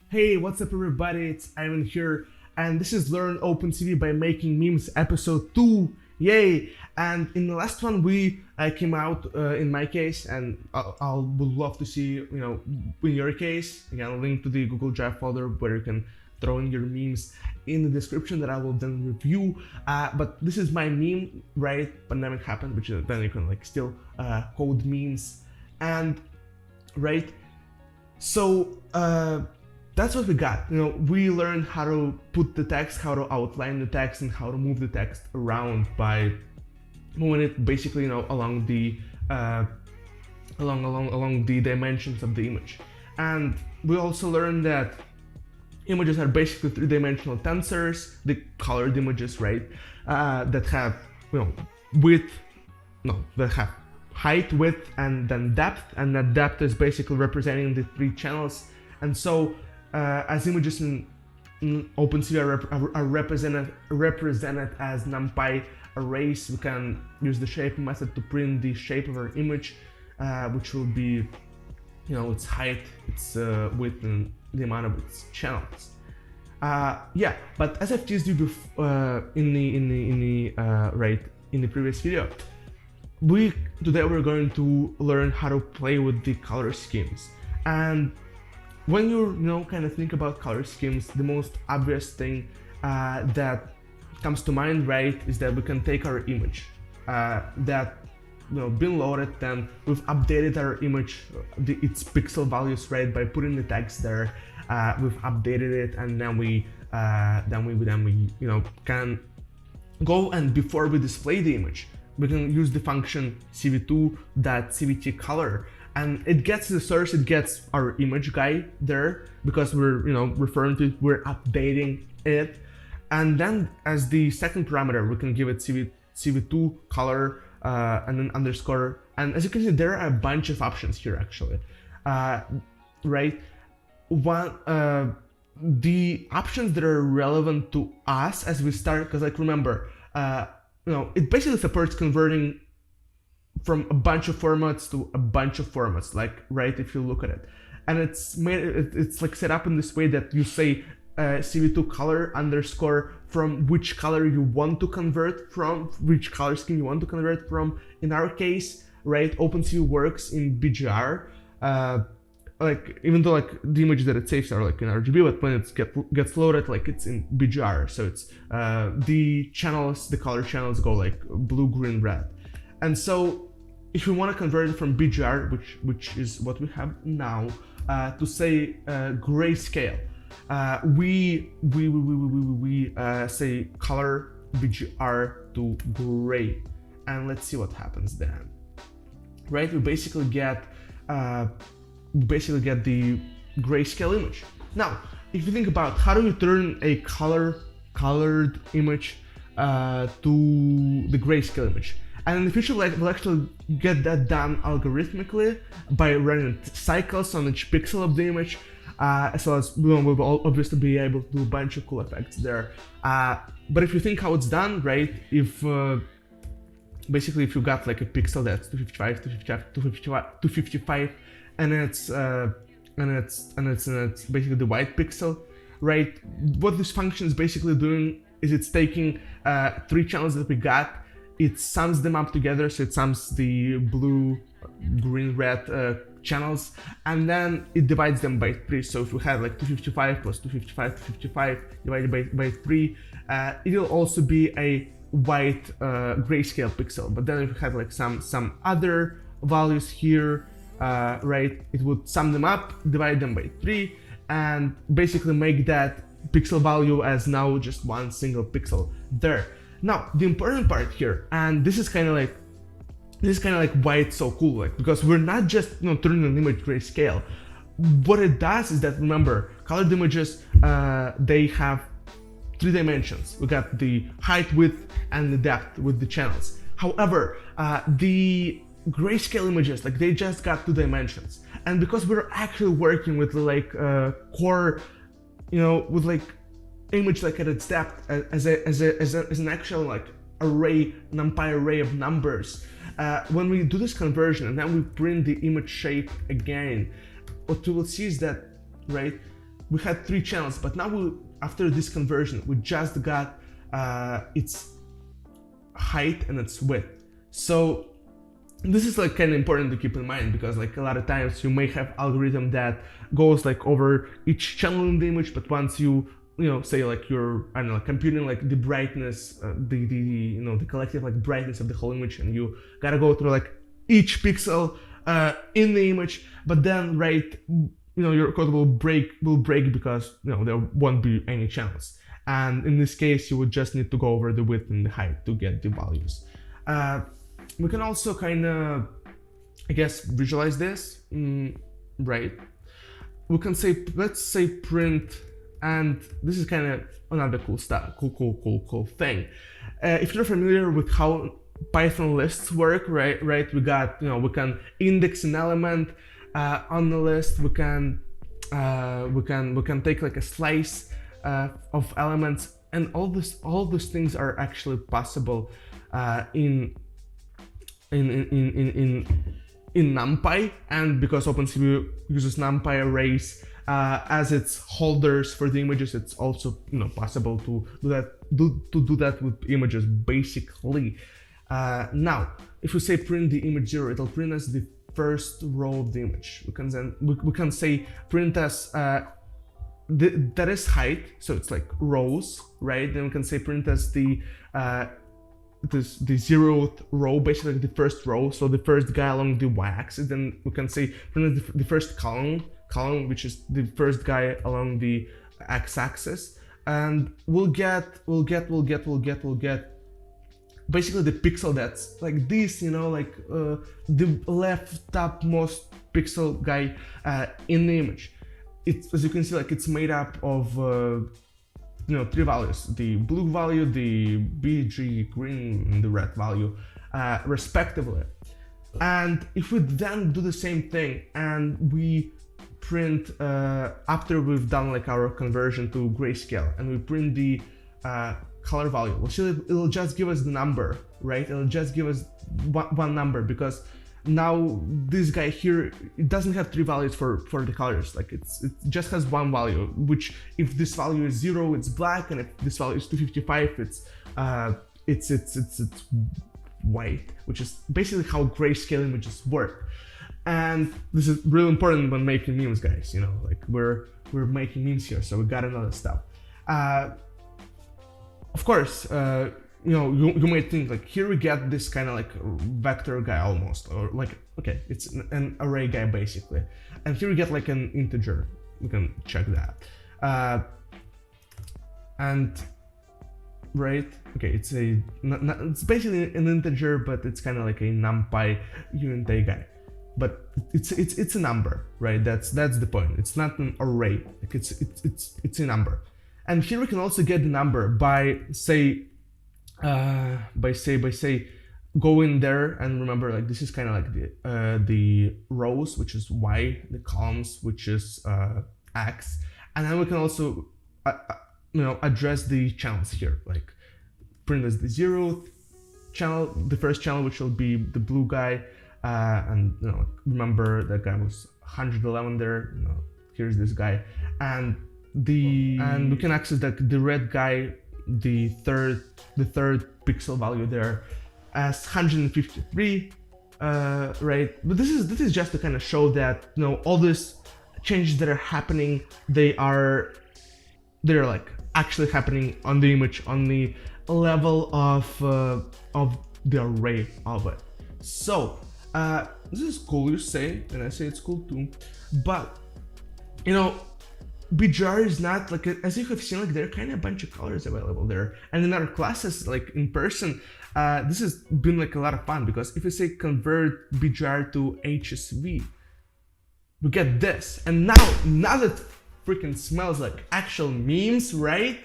Hey, what's up everybody? It's Ivan here, and this is Learn OpenCV by Making Memes episode 2. Yay! And in the last one we came out in my case, and I would love to see, in your case, again, link to the Google Drive folder where you can throw in your memes in the description that I will then review. But this is my meme, right? Pandemic happened, which then you can still code memes, and right. So that's what we got. We learned how to put the text, how to outline the text, and how to move the text around by moving it basically, along the along the dimensions of the image. And we also learned that images are basically three-dimensional tensors, the colored images, right? That have that have height, width, and then depth, and that depth is basically representing the three channels. And so as images in OpenCV are represented as NumPy arrays, we can use the shape method to print the shape of our image, which will be its height, its width, and the amount of its channels. But as I've teased you before, in the previous video, today we're going to learn how to play with the color schemes. And when you kind of think about color schemes, the most obvious thing that comes to mind, right, is that we can take our image that been loaded, then we've updated our image, its pixel values, right, by putting the text there. We've updated it, and then we can go, and before we display the image, we can use the function cv2.cvtcolor, and it gets the source, it gets our image guy there, because we're referring to it, we're updating it. And then as the second parameter, we can give it cv2color and then underscore. And as you can see, there are a bunch of options here actually, right? The options that are relevant to us as we start, because remember, it basically supports converting from a bunch of formats to a bunch of formats, right, if you look at it. And it's set up in this way that you say cv2color underscore from which color you want to convert from, which color scheme you want to convert from. In our case, right, OpenCV works in BGR, even though the images that it saves are in RGB, but when it gets loaded, it's in BGR. So it's the channels, the color channels go blue, green, red. And so if we want to convert it from BGR, which is what we have now, to say grayscale, we say color BGR to gray, and let's see what happens then. Right, we basically get the grayscale image. Now, if you think about how do you turn a colored image to the grayscale image, and in the future we'll actually get that done algorithmically by running cycles on each pixel of the image, as well as we'll obviously be able to do a bunch of cool effects there. But if you think how it's done, right, if basically if you got a pixel that's 255, and it's basically the white pixel, right, what this function is basically doing is it's taking three channels that we got, it sums them up together, so it sums the blue, green, red channels, and then it divides them by 3. So if we have 255 plus 255 divided by 3, it'll also be a white grayscale pixel. But then if we have some other values here, right, it would sum them up, divide them by 3, and basically make that pixel value as now just one single pixel there. Now, the important part here, and this is kind of why it's so cool, because we're not just turning an image grayscale. What it does is that, remember, colored images, they have 3 dimensions. We got the height, width, and the depth with the channels. However, the grayscale images, they just got 2 dimensions. And because we're actually working with core, with image at its depth as an actual array, NumPy array of numbers, when we do this conversion and then we print the image shape again, what we will see is that, right, we had 3 channels, but now after this conversion, we just got its height and its width. So this is like kind of important to keep in mind, because like a lot of times you may have algorithm that goes like over each channel in the image, but once you say like you're, I don't know, computing like the brightness, the collective like brightness of the whole image, and you gotta go through like each pixel in the image, but then your code will break because there won't be any channels. And in this case, you would just need to go over the width and the height to get the values. We can also kind of, I guess, visualize this, right? We can say, let's say print, and this is kind of another cool stuff, cool thing. If you're familiar with how Python lists work, right? We got, we can index an element on the list. We can take like a slice of elements, and all those things are actually possible in NumPy, and because OpenCV uses NumPy arrays as its holders for the images, it's also possible to do that with images basically. Now, if we say print the image 0, it'll print us the first row of the image. We can say print as that is height, so it's like rows, right? Then we can say print as the 0th row, basically the first row, so the first guy along the y-axis. Then we can say print the first column, which is the first guy along the x-axis, and we'll get basically the pixel that's like this, like the left topmost pixel guy in the image. It's, as you can see, like it's made up of 3 values: the blue value, the BG green, and the red value, respectively. And if we then do the same thing and we print after we've done like our conversion to grayscale, and we print the color value, well, it'll just give us the number, right? It'll just give us one number, because now this guy here, it doesn't have 3 values for the colors. Like it just has 1 value, which if this value is 0, it's black, and if this value is 255, it's white, which is basically how grayscale images work. And this is really important when making memes, guys. Like we're making memes here, so we gotta know this stuff. Of course, you might think like, here we get this kind of like vector guy almost, or like, okay, it's an array guy basically, and here we get like an integer. We can check that, and right, okay, it's basically an integer, but it's kind of like a NumPy unit guy, but it's a number, right? That's the point. It's not an array. Like it's a number. And here we can also get the number by going there, and remember, like this is kind of like the rows, which is y, the columns, which is x, and then we can also address the channels here, like print as the 0th channel, the first channel, which will be the blue guy, and remember that guy was 111 there. Here's this guy, and we can access the red guy, the third pixel value there, as 153, right? But this is just to kind of show that all these changes that are happening, they're like actually happening on the image, on the level of the array of it. So this is cool, you say, and I say it's cool too, but BGR is not like, as you have seen, like there are kind of a bunch of colors available there, and in our classes, like in person, this has been like a lot of fun, because if you say convert BGR to HSV, we get this, and now that freaking smells like actual memes, right?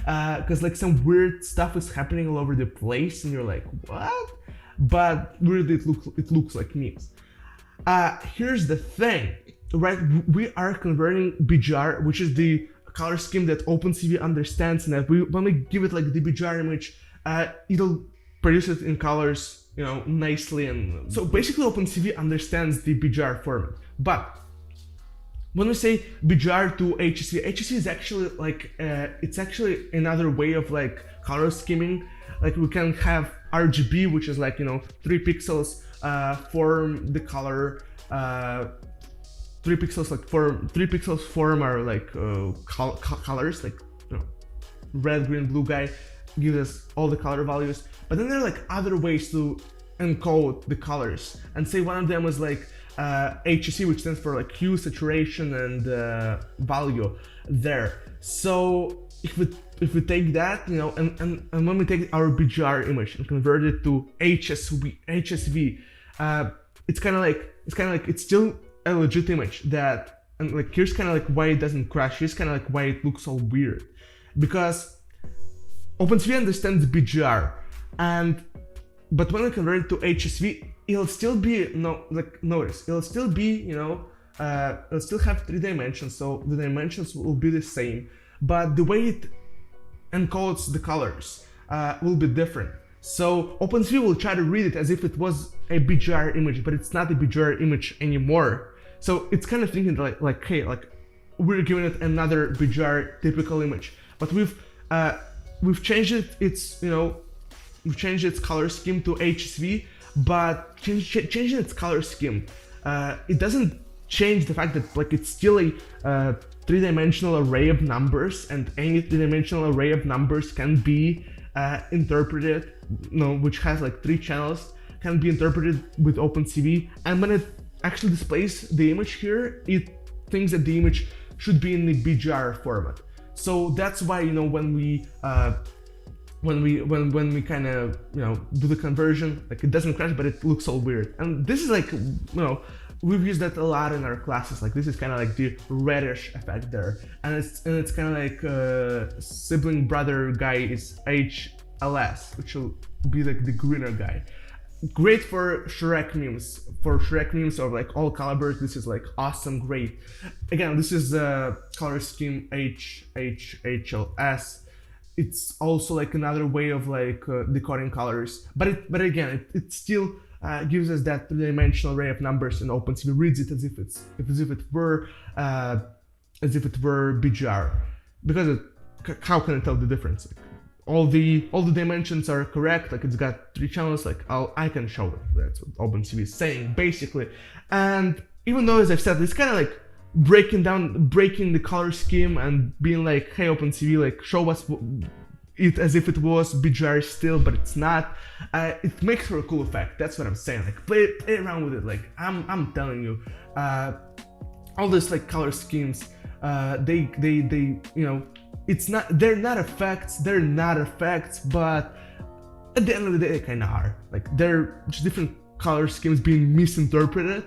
Because like some weird stuff is happening all over the place, and you're like, what? But really, it looks like memes. Here's the thing. Right, we are converting BGR, which is the color scheme that OpenCV understands, and that when we give it like the BGR image, it'll produce it in colors, nicely. And so basically OpenCV understands the BGR format. But when we say BGR to HSV, HSV is actually like it's actually another way of like color scheming. Like we can have RGB, which is like 3 pixels form the color. 3 pixels form our like colors, like red, green, blue guy gives us all the color values. But then there are like other ways to encode the colors, and say one of them is like HSC, which stands for like hue, saturation, and value there. So if we take that, and when we take our BGR image and convert it to HSV, it's kind of like it's still a legit image that, and like here's kind of like why it doesn't crash. Here's kind of like why it looks all weird, because OpenCV understands BGR, but when we convert it to HSV, it'll still be notice it'll still be it'll still have 3 dimensions, so the dimensions will be the same, but the way it encodes the colors will be different. So OpenCV will try to read it as if it was a BGR image, but it's not a BGR image anymore. So it's kind of thinking like hey, like we're giving it another BGR typical image, but we've changed we've changed its color scheme to HSV, but changing its color scheme, it doesn't change the fact that like it's still a 3-dimensional array of numbers, and any 3-dimensional array of numbers can be interpreted, which has like 3 channels, can be interpreted with OpenCV, and when it actually displays the image here, it thinks that the image should be in the BGR format. So that's why when we kind of do the conversion, like it doesn't crash, but it looks all weird. And this is like we've used that a lot in our classes. Like this is kind of like the reddish effect there, and it's kind of like sibling brother guy is HLS, which will be like the greener guy. Great for Shrek memes. For Shrek memes or like all calibers, this is like awesome, great. Again, this is color scheme HLS. It's also like another way of like decoding colors, but again, it still gives us that 3-dimensional array of numbers, and OpenCV reads it as if it were BGR, because how can I tell the difference? Like, all the dimensions are correct, like it's got 3 channels, like I can show it. That's what OpenCV is saying basically. And even though, as I've said, it's kind of like breaking the color scheme and being like, hey OpenCV, like show us it as if it was BGR still, but it's not. It makes for a cool effect. That's what I'm saying. Like play around with it. Like I'm telling you, all these like color schemes, they they're not effects, but at the end of the day they kind of are. Like they're just different color schemes being misinterpreted,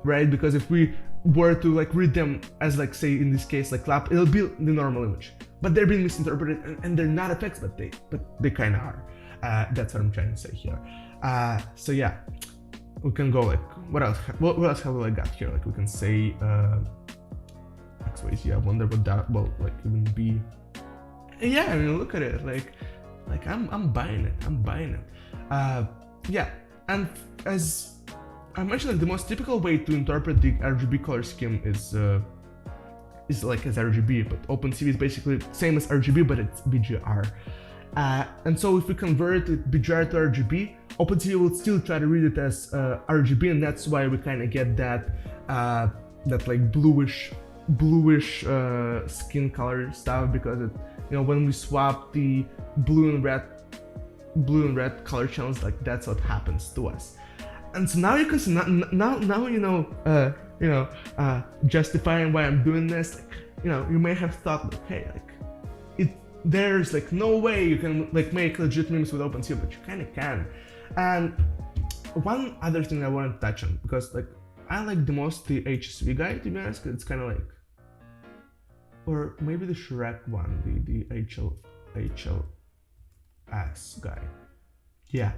right? Because if we were to like read them as like, say in this case like lap, it'll be the normal image, but they're being misinterpreted, and they're not effects, but they kind of are. That's what I'm trying to say here. So yeah, we can go like, what else have we like got here? Like we can say X-Ways. Yeah, I wonder what that will like even be. Yeah, I mean, look at it. Like I'm buying it. Yeah, and as I mentioned, like the most typical way to interpret the RGB color scheme is like as RGB, but OpenCV is basically same as RGB, but it's BGR. And so if we convert it BGR to RGB, OpenCV will still try to read it as RGB, and that's why we kind of get that like bluish skin color stuff, because it, when we swap the blue and red color channels, like that's what happens to us. And so now you can see, justifying why I'm doing this, like, you may have thought like, hey, like there's like no way you can like make legit memes with OpenCV, but you kind of can. And one other thing I want to touch on, because like I like the most the HSV guy, to be honest, 'cause it's kind of like, or maybe the Shrek one, the HLS guy. Yeah.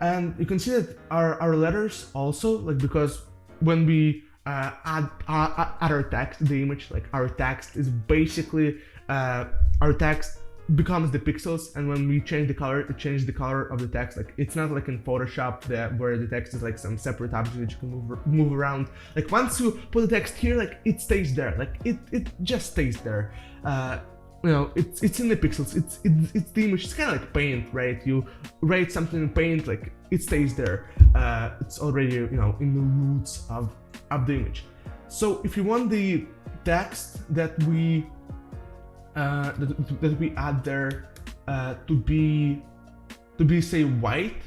And you can see that our letters also, like, because when we add our text to the image, like our text is basically our text becomes the pixels, and when we change the color, it changes the color of the text. Like it's not like in Photoshop where the text is like some separate object that you can move around. Like once you put the text here, like it stays there. Like it just stays there. You know, it's in the pixels. It's the image. It's kind of like Paint, right? You write something in Paint, like it stays there. It's already, you know, in the roots of the image. So if you want the text that we add there to be say white,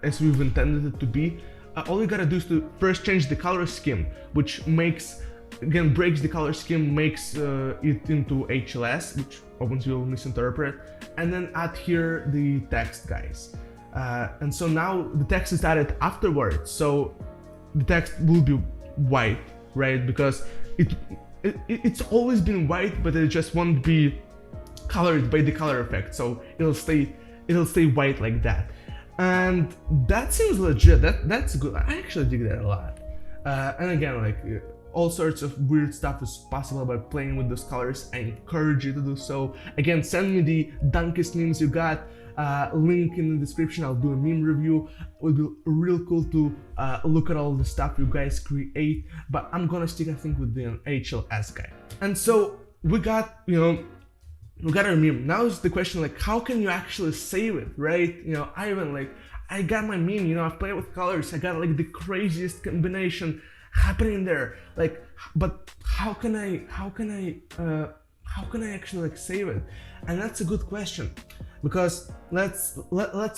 as we've intended it to be, all you gotta do is to first change the color scheme, which makes, again, breaks the color scheme, makes it into HLS, which OpenCV will misinterpret, and then add here the text, guys. And so now the text is added afterwards, so the text will be white, right? Because it's always been white, but it just won't be colored by the color effect, so it'll stay white like that. And that seems legit. That's good. I actually dig that a lot. And again, like all sorts of weird stuff is possible by playing with those colors. I encourage you to do so. Again, send me the dunkest memes you got. Link in the description. I'll do a meme review. It would be real cool to look at all the stuff you guys create, but I'm gonna stick, I think, with the HLS guy. And so we got, you know, we got our meme. Now is the question, like, how can you actually save it, right? You know, I got my meme, you know, I've played with colors, I got like the craziest combination happening there, like, but how can I actually like save it? And that's a good question, because let's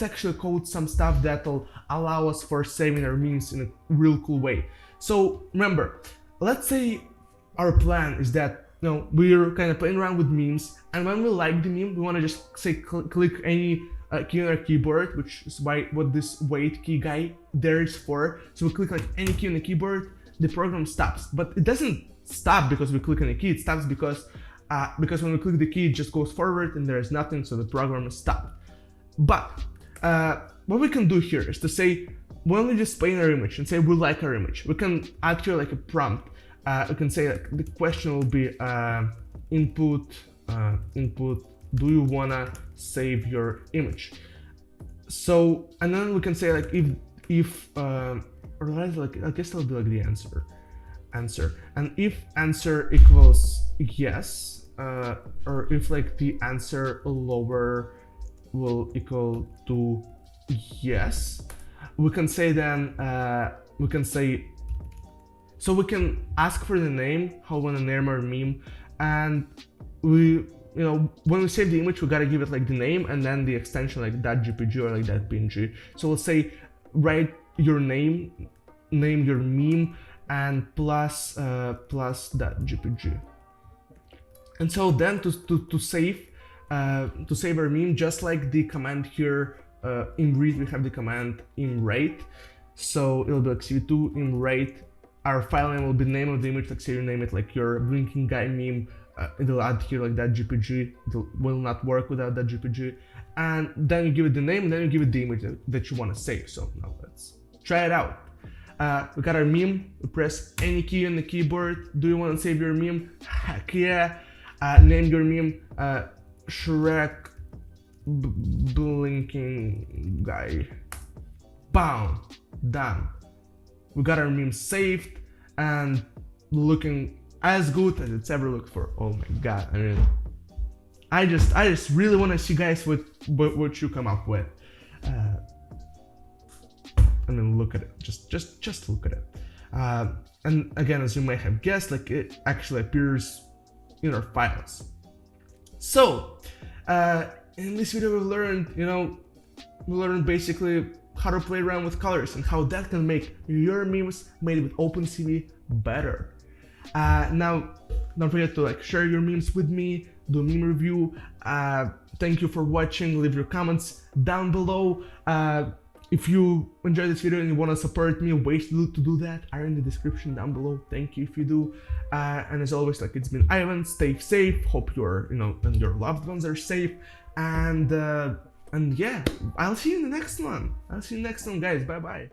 actually code some stuff that'll allow us for saving our memes in a real cool way. So remember, let's say our plan is that, you know, we're kind of playing around with memes, and when we like the meme, we want to just say click any key on our keyboard, which is what this wait key guy there is for. So we click like any key on the keyboard, the program stops. But it doesn't stop because we click on the key. It stops because when we click the key, it just goes forward and there's nothing, so the program is stopped. But what we can do here is to say, when we just play in our image and say we like our image, we can add here like a prompt. We can say like the question will be input, do you wanna save your image? So, and then we can say like if or like, I guess it'll be like the answer, and if answer equals yes, or if like the answer lower will equal to yes, we can say then we can say, so we can ask for the name, how we want to name our meme, and we, you know, when we save the image, we gotta give it like the name and then the extension like .jpg or like .png. So we'll say write your name your meme, and plus .jpg. And so then to save our meme, just like the command here in read, we have the command imrate. So it'll be like cv2 imrate. Our file name will be name of the image, like say you name it like your blinking guy meme. It'll add here like .jpg. It will not work without .jpg. And then you give it the name, and then you give it the image that you want to save. So now let's try it out. We got our meme. We press any key on the keyboard. Do you want to save your meme? Heck yeah. Name your meme Shrek blinking guy. Boom. Done. We got our meme saved and looking as good as it's ever looked for. Oh my god! I mean, I just really want to see, guys, what you come up with. I mean, look at it. Just look at it. And again, as you might have guessed, like it actually appears in our files. So, in this video, we learned basically how to play around with colors and how that can make your memes made with OpenCV better. Now, don't forget to like share your memes with me, do a meme review. Thank you for watching. Leave your comments down below. If you enjoyed this video and you want to support me, ways to do that are in the description down below. Thank you if you do. And as always, like, it's been Ivan. Stay safe. Hope your and your loved ones are safe. And yeah, I'll see you in the next one. Guys. Bye bye.